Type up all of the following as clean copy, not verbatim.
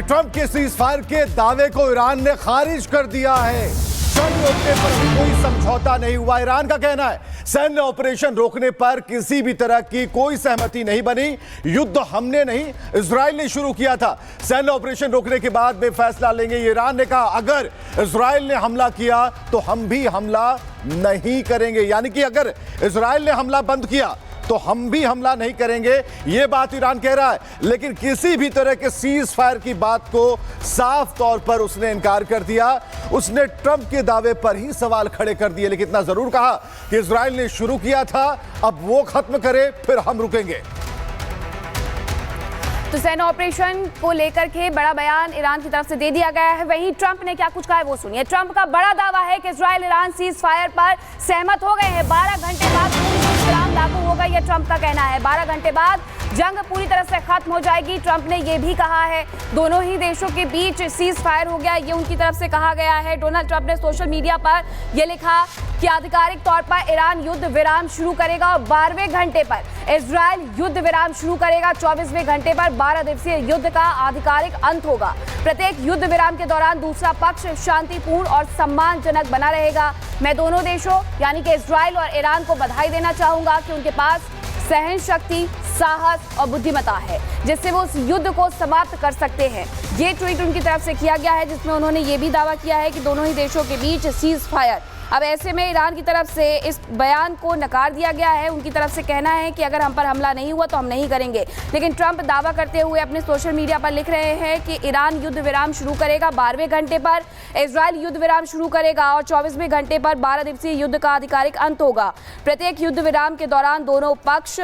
Trump के cease fire के दावे को ईरान ने खारिज कर दिया है। जंग रोकने पर भी कोई समझौता नहीं हुआ। ईरान का कहना है सैन्य ऑपरेशन रोकने पर किसी भी तरह की कोई सहमति नहीं बनी। युद्ध हमने नहीं, इजराइल ने शुरू किया था। सैन्य ऑपरेशन रोकने के बाद में फैसला लेंगे, ये ईरान ने कहा। अगर इजराइल ने हमला किया तो हम भी हमला नहीं करेंगे, यानी कि अगर इजराइल ने हमला बंद किया तो हम भी हमला नहीं करेंगे, ये बात ईरान कह रहा है। लेकिन किसी भी तरह के सीज फायर की बात को साफ तौर पर उसने इनकार कर दिया। उसने ट्रंप के दावे पर ही सवाल खड़े कर दिए, लेकिन इतना जरूर कहा कि इजराइल ने शुरू किया था, अब वो खत्म करे फिर हम रुकेंगे। तो सैन्य ऑपरेशन को लेकर के बड़ा बयान ईरान की तरफ से दे दिया गया है। वहीं ट्रंप ने क्या कुछ कहा है वो सुनिए। ट्रंप का बड़ा दावा है कि इजराइल ईरान सीज फायर पर सहमत हो गए हैं। 12 घंटे बाद विराम लागू होगा, यह ट्रंप का कहना है। 12 घंटे बाद जंग पूरी तरह से खत्म हो जाएगी। ट्रंप ने यह भी कहा है दोनों ही देशों के बीच सीज फायर हो गया, ये उनकी तरफ से कहा गया है। डोनाल्ड ट्रंप ने सोशल मीडिया पर यह लिखा कि आधिकारिक तौर पर ईरान युद्ध विराम शुरू करेगा और 12वें घंटे पर इजराइल युद्ध विराम शुरू करेगा। 24वें घंटे पर 12 दिवसीय युद्ध का आधिकारिक अंत होगा। प्रत्येक युद्ध विराम के दौरान दूसरा पक्ष शांतिपूर्ण और सम्मानजनक बना रहेगा। मैं दोनों देशों यानी कि इजराइल और ईरान को बधाई देना चाहूंगा कि उनके पास सहन शक्ति, साहस और बुद्धिमत्ता है जिससे वो उस युद्ध को समाप्त कर सकते हैं। ये ट्वीट उनकी तरफ से किया गया है जिसमें उन्होंने ये भी दावा किया है कि दोनों ही देशों के बीच सीज फायर। अब ऐसे में ईरान की तरफ से इस बयान को नकार दिया गया है। उनकी तरफ से कहना है कि अगर हम पर हमला नहीं हुआ तो हम नहीं करेंगे। लेकिन ट्रंप दावा करते हुए अपने सोशल मीडिया पर लिख रहे हैं कि ईरान युद्ध विराम शुरू करेगा 12वें घंटे पर, इजराइल युद्ध विराम शुरू करेगा और 24वें घंटे पर 12 दिवसीय युद्ध का आधिकारिक अंत होगा। प्रत्येक युद्ध विराम के दौरान दोनों पक्ष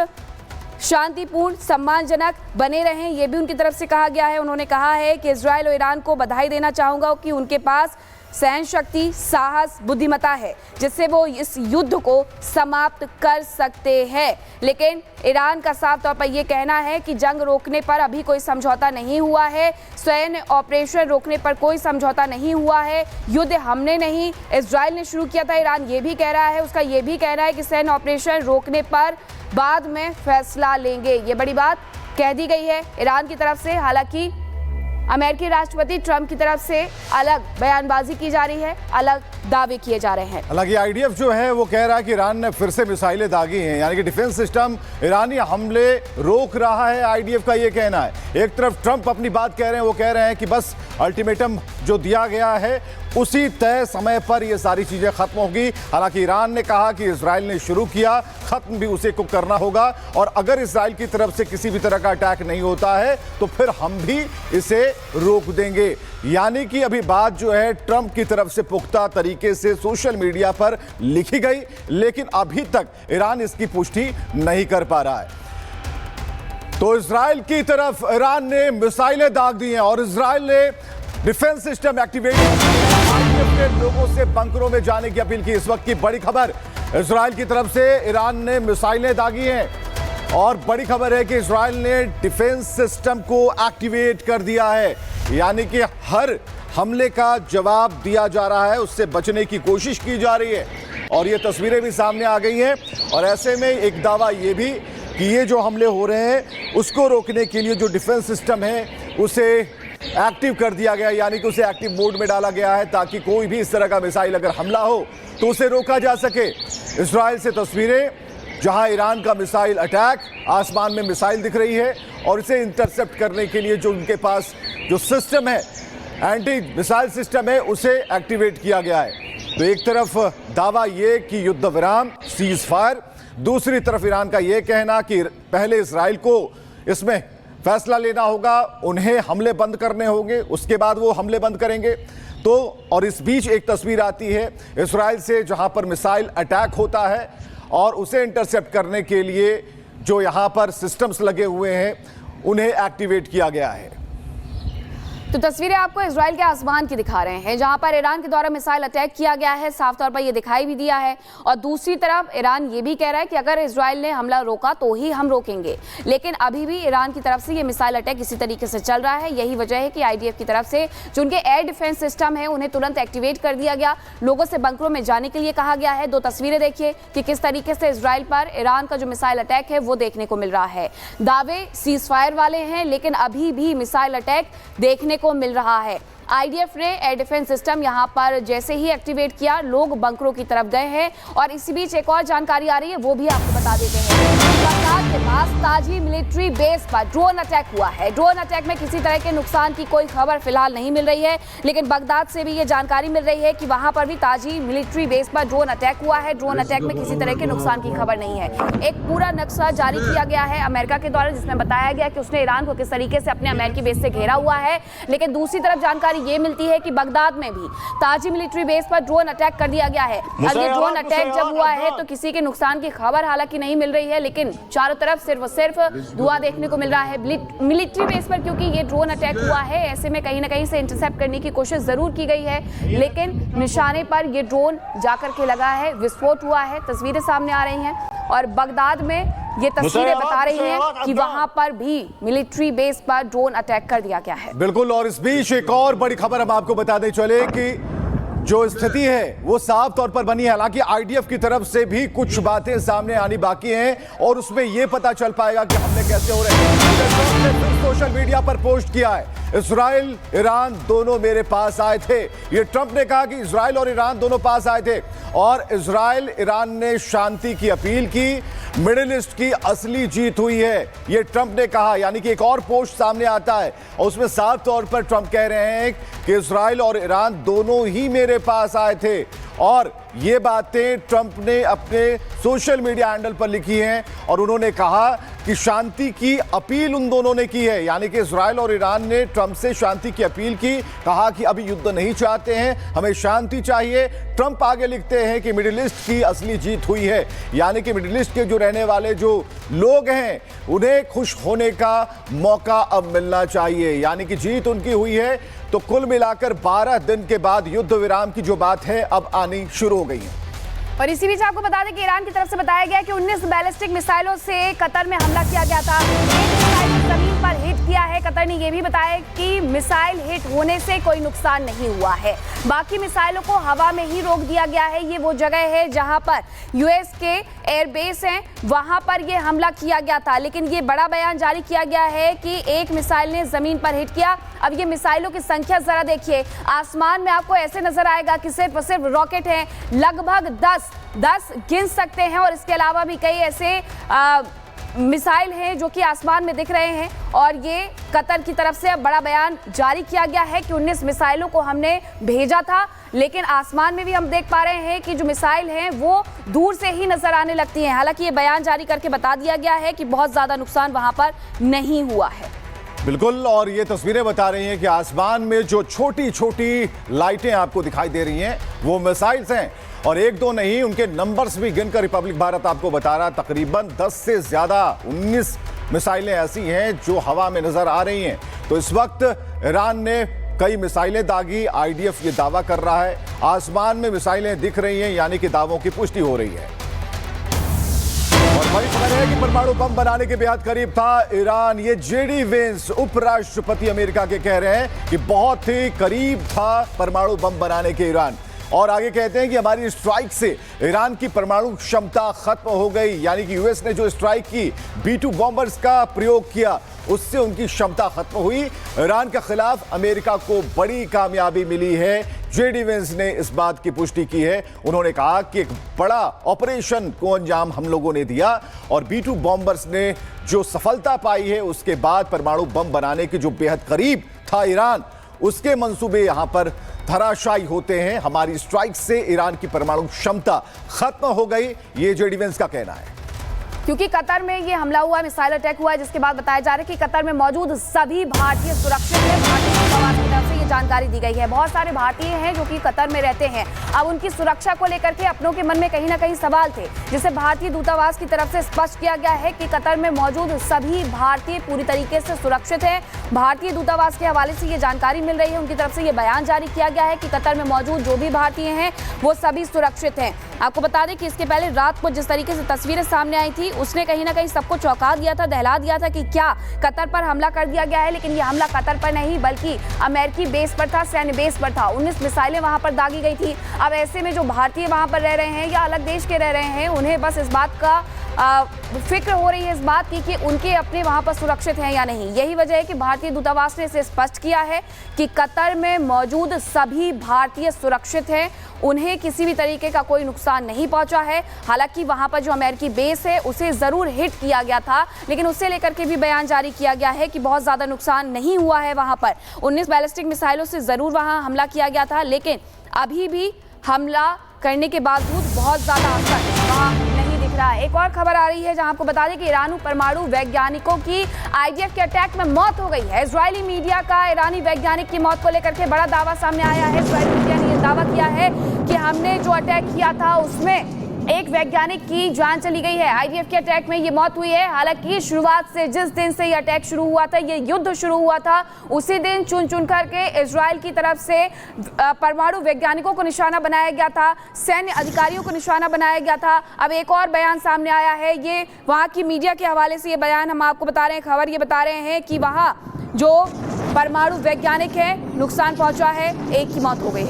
शांतिपूर्ण, सम्मानजनक बने रहें, यह भी उनकी तरफ से कहा गया है। उन्होंने कहा है कि इजराइल और ईरान को बधाई देना चाहूंगा कि उनके पास सहन शक्ति, साहस, बुद्धिमत्ता है जिससे वो इस युद्ध को समाप्त कर सकते हैं। लेकिन ईरान का साफ तौर पर यह कहना है कि जंग रोकने पर अभी कोई समझौता नहीं हुआ है, सैन्य ऑपरेशन रोकने पर कोई समझौता नहीं हुआ है। युद्ध हमने नहीं, इजराइल ने शुरू किया था, ईरान ये भी कह रहा है। उसका ये भी कहना है कि सैन्य ऑपरेशन रोकने पर बाद में फैसला लेंगे। ये बड़ी बात कह दी गई है ईरान की तरफ से। हालांकि अमेरिकी राष्ट्रपति ट्रंप की तरफ से अलग बयानबाजी की जा रही है, अलग दावे किए जा रहे हैं। हालांकि आईडीएफ जो है वो कह रहा है कि ईरान ने फिर से मिसाइलें दागी हैं, यानी कि डिफेंस सिस्टम ईरानी हमले रोक रहा है, आईडीएफ का ये कहना है। एक तरफ ट्रंप अपनी बात कह रहे हैं, वो कह रहे हैं कि बस अल्टीमेटम जो दिया गया है उसी तय समय पर ये सारी चीजें खत्म होगी। हालांकि ईरान ने कहा कि इजराइल ने शुरू किया, खत्म भी उसे को करना होगा और अगर इजराइल की तरफ से किसी भी तरह का अटैक नहीं होता है तो फिर हम भी इसे रोक देंगे। यानी कि अभी बात जो है ट्रंप की तरफ से पुख्ता तरीके से सोशल मीडिया पर लिखी गई, लेकिन अभी तक ईरान इसकी पुष्टि नहीं कर पा रहा है। तो इजराइल की तरफ ईरान ने मिसाइलें दाग दी हैं और इजराइल ने डिफेंस सिस्टम एक्टिवेट के लोगों से बंकरों में जाने की अपील की। इस वक्त की बड़ी खबर, इजराइल की तरफ से ईरान ने मिसाइलें दागी हैं और बड़ी खबर है कि इजराइल ने डिफेंस सिस्टम को एक्टिवेट कर दिया है, यानी कि हर हमले का जवाब दिया जा रहा है, उससे बचने की कोशिश की जा रही है। और ये तस्वीरें भी सामने आ गई हैं और ऐसे में एक दावा ये भी कि ये जो हमले हो रहे हैं उसको रोकने के लिए जो डिफेंस सिस्टम है उसे एक्टिव कर दिया गया, यानी कि उसे एक्टिव मोड में डाला गया है ताकि कोई भी इस तरह का मिसाइल अगर हमला हो तो उसे रोका जा सके। इजराइल से तस्वीरें जहां ईरान का मिसाइल अटैक, आसमान में मिसाइल दिख रही है और इसे इंटरसेप्ट करने के लिए जो उनके पास जो सिस्टम है, एंटी मिसाइल सिस्टम है, उसे एक्टिवेट किया गया है। तो एक तरफ दावा ये कि युद्ध विराम, सीज फायर, दूसरी तरफ ईरान का यह कहना कि पहले इजराइल को इसमें फैसला लेना होगा, उन्हें हमले बंद करने होंगे, उसके बाद वो हमले बंद करेंगे। तो और इस बीच एक तस्वीर आती है इजराइल से जहां पर मिसाइल अटैक होता है और उसे इंटरसेप्ट करने के लिए जो यहां पर सिस्टम्स लगे हुए हैं उन्हें एक्टिवेट किया गया है। तो तस्वीरें आपको इजराइल के आसमान की दिखा रहे हैं जहां पर ईरान के द्वारा मिसाइल अटैक किया गया है, साफ तौर पर यह दिखाई भी दिया है। और दूसरी तरफ ईरान ये भी कह रहा है कि अगर इजराइल ने हमला रोका तो ही हम रोकेंगे। लेकिन अभी भी ईरान की तरफ से ये मिसाइल अटैक इसी तरीके से चल रहा है। यही वजह है कि आईडीएफ की तरफ से जो उनके एयर डिफेंस सिस्टम है उन्हें तुरंत एक्टिवेट कर दिया गया, लोगों से बंकरों में जाने के लिए कहा गया है। दो तस्वीरें देखिए कि किस तरीके से इजराइल पर ईरान का जो मिसाइल अटैक है वो देखने को मिल रहा है। दावे सीज फायर वाले हैं लेकिन अभी भी मिसाइल अटैक देखने को मिल रहा है। आईडीएफ ने एयर डिफेंस सिस्टम यहां पर जैसे ही एक्टिवेट किया, लोग बंकरों की तरफ गए हैं। और इसी बीच एक और जानकारी आ रही है, वो भी आपको बता देते हैं। बगदाद के पास ताजी मिलिट्री बेस पर ड्रोन अटैक हुआ है। ड्रोन अटैक में किसी तरह के नुकसान की कोई खबर फिलहाल नहीं मिल रही है, लेकिन बगदाद से भी ये जानकारी मिल रही है कि वहां पर भी ताजी मिलिट्री बेस पर ड्रोन अटैक हुआ है। ड्रोन अटैक में किसी तरह के नुकसान की खबर नहीं है। एक पूरा नक्शा जारी किया गया है अमेरिका के द्वारा, जिसमें बताया गया कि उसने ईरान को किस तरीके से अपने अमेरिकी बेस से घेरा हुआ है। लेकिन दूसरी तरफ जानकारी ये मिलती है कि बगदाद में भी ताजी मिलिट्री बेस पर ड्रोन अटैक कर दिया गया है। अब ये ड्रोन अटैक जब हुआ है तो किसी के नुकसान की खबर हालांकि नहीं मिल रही है, लेकिन चारों तरफ सिर्फ धुआं देखने को मिल रहा है मिलिट्री बेस पर, क्योंकि ये ड्रोन अटैक हुआ है। ऐसे में कहीं ना कहीं से इंटरसेप्ट करने की कोशिश जरूर की गई है, लेकिन निशाने पर ये ड्रोन जाकर के लगा है, विस्फोट हुआ है। तस्वीरें सामने आ रही हैं और बगदाद में ये तस्वीरें बता रही हैं कि वहां पर भी मिलिट्री बेस पर ड्रोन अटैक कर दिया गया है। बिल्कुल। और इस बीच एक और बड़ी खबर हम आपको बताते चले कि जो स्थिति है वो साफ तौर पर बनी है। हालांकि आईडीएफ की तरफ से भी कुछ बातें सामने आनी बाकी हैं और उसमें यह पता चल पाएगा कि हमले कैसे हो रहे हैं। सोशल मीडिया पर पोस्ट किया है, इजराइल ईरान दोनों मेरे पास आए थे। ये ट्रंप ने कहा कि इजराइल और ईरान दोनों पास आए थे और इजराइल ईरान ने शांति की अपील की। मिडिल ईस्ट की असली जीत हुई है, ये ट्रंप ने कहा। यानी कि एक और पोस्ट सामने आता है और उसमें साफ तौर पर ट्रंप कह रहे हैं कि इजराइल और ईरान दोनों ही मेरे पास आए थे। और ये बातें ट्रंप ने अपने सोशल मीडिया हैंडल पर लिखी हैं और उन्होंने कहा कि शांति की अपील उन दोनों ने की है। यानी कि इजराइल और ईरान ने ट्रंप से शांति की अपील की, कहा कि अभी युद्ध नहीं चाहते हैं, हमें शांति चाहिए। ट्रंप आगे लिखते हैं कि मिडिल ईस्ट की असली जीत हुई है। यानी कि मिडिल ईस्ट के जो रहने वाले जो लोग हैं उन्हें खुश होने का मौका अब मिलना चाहिए। यानी कि जीत उनकी हुई है। तो कुल मिलाकर 12 दिन के बाद युद्ध विराम की जो बात है अब आनी शुरू हो गई है। और इसी बीच आपको बता दें कि ईरान की तरफ से बताया गया कि 19 बैलिस्टिक मिसाइलों से कतर में हमला किया गया था। एक मिसाइल जमीन पर हिट किया है। कतर ने यह भी बताया कि मिसाइल हिट होने से कोई नुकसान नहीं हुआ है, बाकी मिसाइलों को हवा में ही रोक दिया गया है। ये वो जगह है जहां पर यूएस के एयरबेस हैं, वहां पर यह हमला किया गया था। लेकिन ये बड़ा बयान जारी किया गया है कि एक मिसाइल ने जमीन पर हिट किया। अब ये मिसाइलों की संख्या जरा देखिए, आसमान में आपको ऐसे नजर आएगा कि सिर्फ और सिर्फ रॉकेट हैं, लगभग 10 गिन सकते हैं। और इसके अलावा भी कई ऐसे मिसाइल हैं जो कि आसमान में दिख रहे हैं। और ये कतर की तरफ से अब बड़ा बयान जारी किया गया है कि 19 मिसाइलों को हमने भेजा था, लेकिन आसमान में भी हम देख पा रहे हैं कि जो मिसाइल हैं वो दूर से ही नजर आने लगती हैं। हालांकि ये बयान जारी करके बता दिया गया है कि बहुत ज्यादा नुकसान वहां पर नहीं हुआ है। बिल्कुल। और ये तस्वीरें बता रही हैं कि आसमान में जो छोटी छोटी लाइटें आपको दिखाई दे रही हैं वो मिसाइल्स हैं और एक दो नहीं, उनके नंबर्स भी गिनकर रिपब्लिक भारत आपको बता रहा, तकरीबन 10 से ज्यादा 19 मिसाइलें ऐसी हैं जो हवा में नजर आ रही हैं। तो इस वक्त ईरान ने कई मिसाइलें दागी, आईडीएफ ये दावा कर रहा है। आसमान में मिसाइलें दिख रही हैं, यानी कि दावों की पुष्टि हो रही है। और बड़ी खबर है कि परमाणु बम बनाने के बेहद करीब था ईरान। ये जेडी वेंस उपराष्ट्रपति अमेरिका के कह रहे हैं कि बहुत ही करीब था परमाणु बम बनाने के ईरान। और आगे कहते हैं कि हमारी स्ट्राइक से ईरान की परमाणु क्षमता खत्म हो गई। यानी कि यूएस ने जो स्ट्राइक की, B-2 बॉम्बर्स का प्रयोग किया, उससे उनकी क्षमता खत्म हुई। ईरान के खिलाफ अमेरिका को बड़ी कामयाबी मिली है। जेडी वेंस ने इस बात की पुष्टि की है। उन्होंने कहा कि एक बड़ा ऑपरेशन को अंजाम हम लोगों ने दिया और B-2 बॉम्बर्स ने जो सफलता पाई है उसके बाद परमाणु बम बनाने के जो बेहद करीब था ईरान, उसके मंसूबे यहां पर धराशायी होते हैं। हमारी स्ट्राइक से ईरान की परमाणु क्षमता खत्म हो गई, ये जेडी वेंस का कहना है। क्योंकि कतर में ये हमला हुआ, मिसाइल अटैक हुआ है, जिसके बाद बताया जा रहा है कि कतर में मौजूद सभी भारतीय सुरक्षित है। भारतीय दूतावास की तरफ से ये जानकारी दी गई है। बहुत सारे भारतीय हैं जो कि कतर में रहते हैं। अब उनकी सुरक्षा को लेकर के अपनों के मन में कहीं ना कहीं सवाल थे, जिसे भारतीय दूतावास की तरफ से स्पष्ट किया गया है कि कतर में मौजूद सभी भारतीय पूरी तरीके से सुरक्षित है। भारतीय दूतावास के हवाले से ये जानकारी मिल रही है, उनकी तरफ से ये बयान जारी किया गया है कि कतर में मौजूद जो भी भारतीय हैं वो सभी सुरक्षित हैं। आपको बता दें कि इसके पहले रात को जिस तरीके से तस्वीरें सामने आई थी, उसने कहीं ना कहीं सबको चौंका दिया था, दहला दिया था कि क्या कतर पर हमला कर दिया गया है। लेकिन ये हमला कतर पर नहीं बल्कि अमेरिकी बेस पर था, सैन्य बेस पर था। 19 मिसाइलें वहां पर दागी गई थी। अब ऐसे में जो भारतीय वहां पर रह रहे हैं या अलग देश के रह रहे हैं, उन्हें बस इस बात का फिक्र हो रही है इस बात की कि उनके अपने वहां पर सुरक्षित हैं या नहीं। यही वजह है कि भारतीय दूतावास ने इसे स्पष्ट किया है कि कतर में मौजूद सभी भारतीय सुरक्षित हैं, उन्हें किसी भी तरीके का कोई नुकसान नहीं पहुंचा है। हालांकि वहां पर जो अमेरिकी बेस है उसे जरूर हिट किया गया था, लेकिन उससे लेकर के भी बयान जारी किया गया है कि बहुत ज्यादा नुकसान नहीं हुआ है। वहां पर 19 बैलिस्टिक मिसाइलों से जरूर वहां हमला किया गया था, लेकिन अभी भी हमला करने के बावजूद बहुत ज्यादा असर वहां नहीं दिख रहा है। एक और खबर आ रही है जहां आपको बता दें कि ईरानी परमाणु वैज्ञानिकों की आईडीएफ के अटैक में मौत हो गई है। इजरायली मीडिया का ईरानी वैज्ञानिक की मौत को लेकर के बड़ा दावा सामने आया है। इजरायली मीडिया ने यह दावा किया है कि हमने जो अटैक किया था उसमें एक वैज्ञानिक की जान चली गई है। आईडीएफ के अटैक में ये मौत हुई है। हालांकि शुरुआत से जिस दिन से ये अटैक शुरू हुआ था, ये युद्ध शुरू हुआ था, उसी दिन चुन चुन करके इजराइल की तरफ से परमाणु वैज्ञानिकों को निशाना बनाया गया था, सैन्य अधिकारियों को निशाना बनाया गया था। अब एक और बयान सामने आया है, ये वहाँ की मीडिया के हवाले से ये बयान हम आपको बता रहे हैं, खबर ये बता रहे हैं कि वहाँ जो परमाणु वैज्ञानिक है नुकसान पहुंचा है, एक की मौत हो गई है।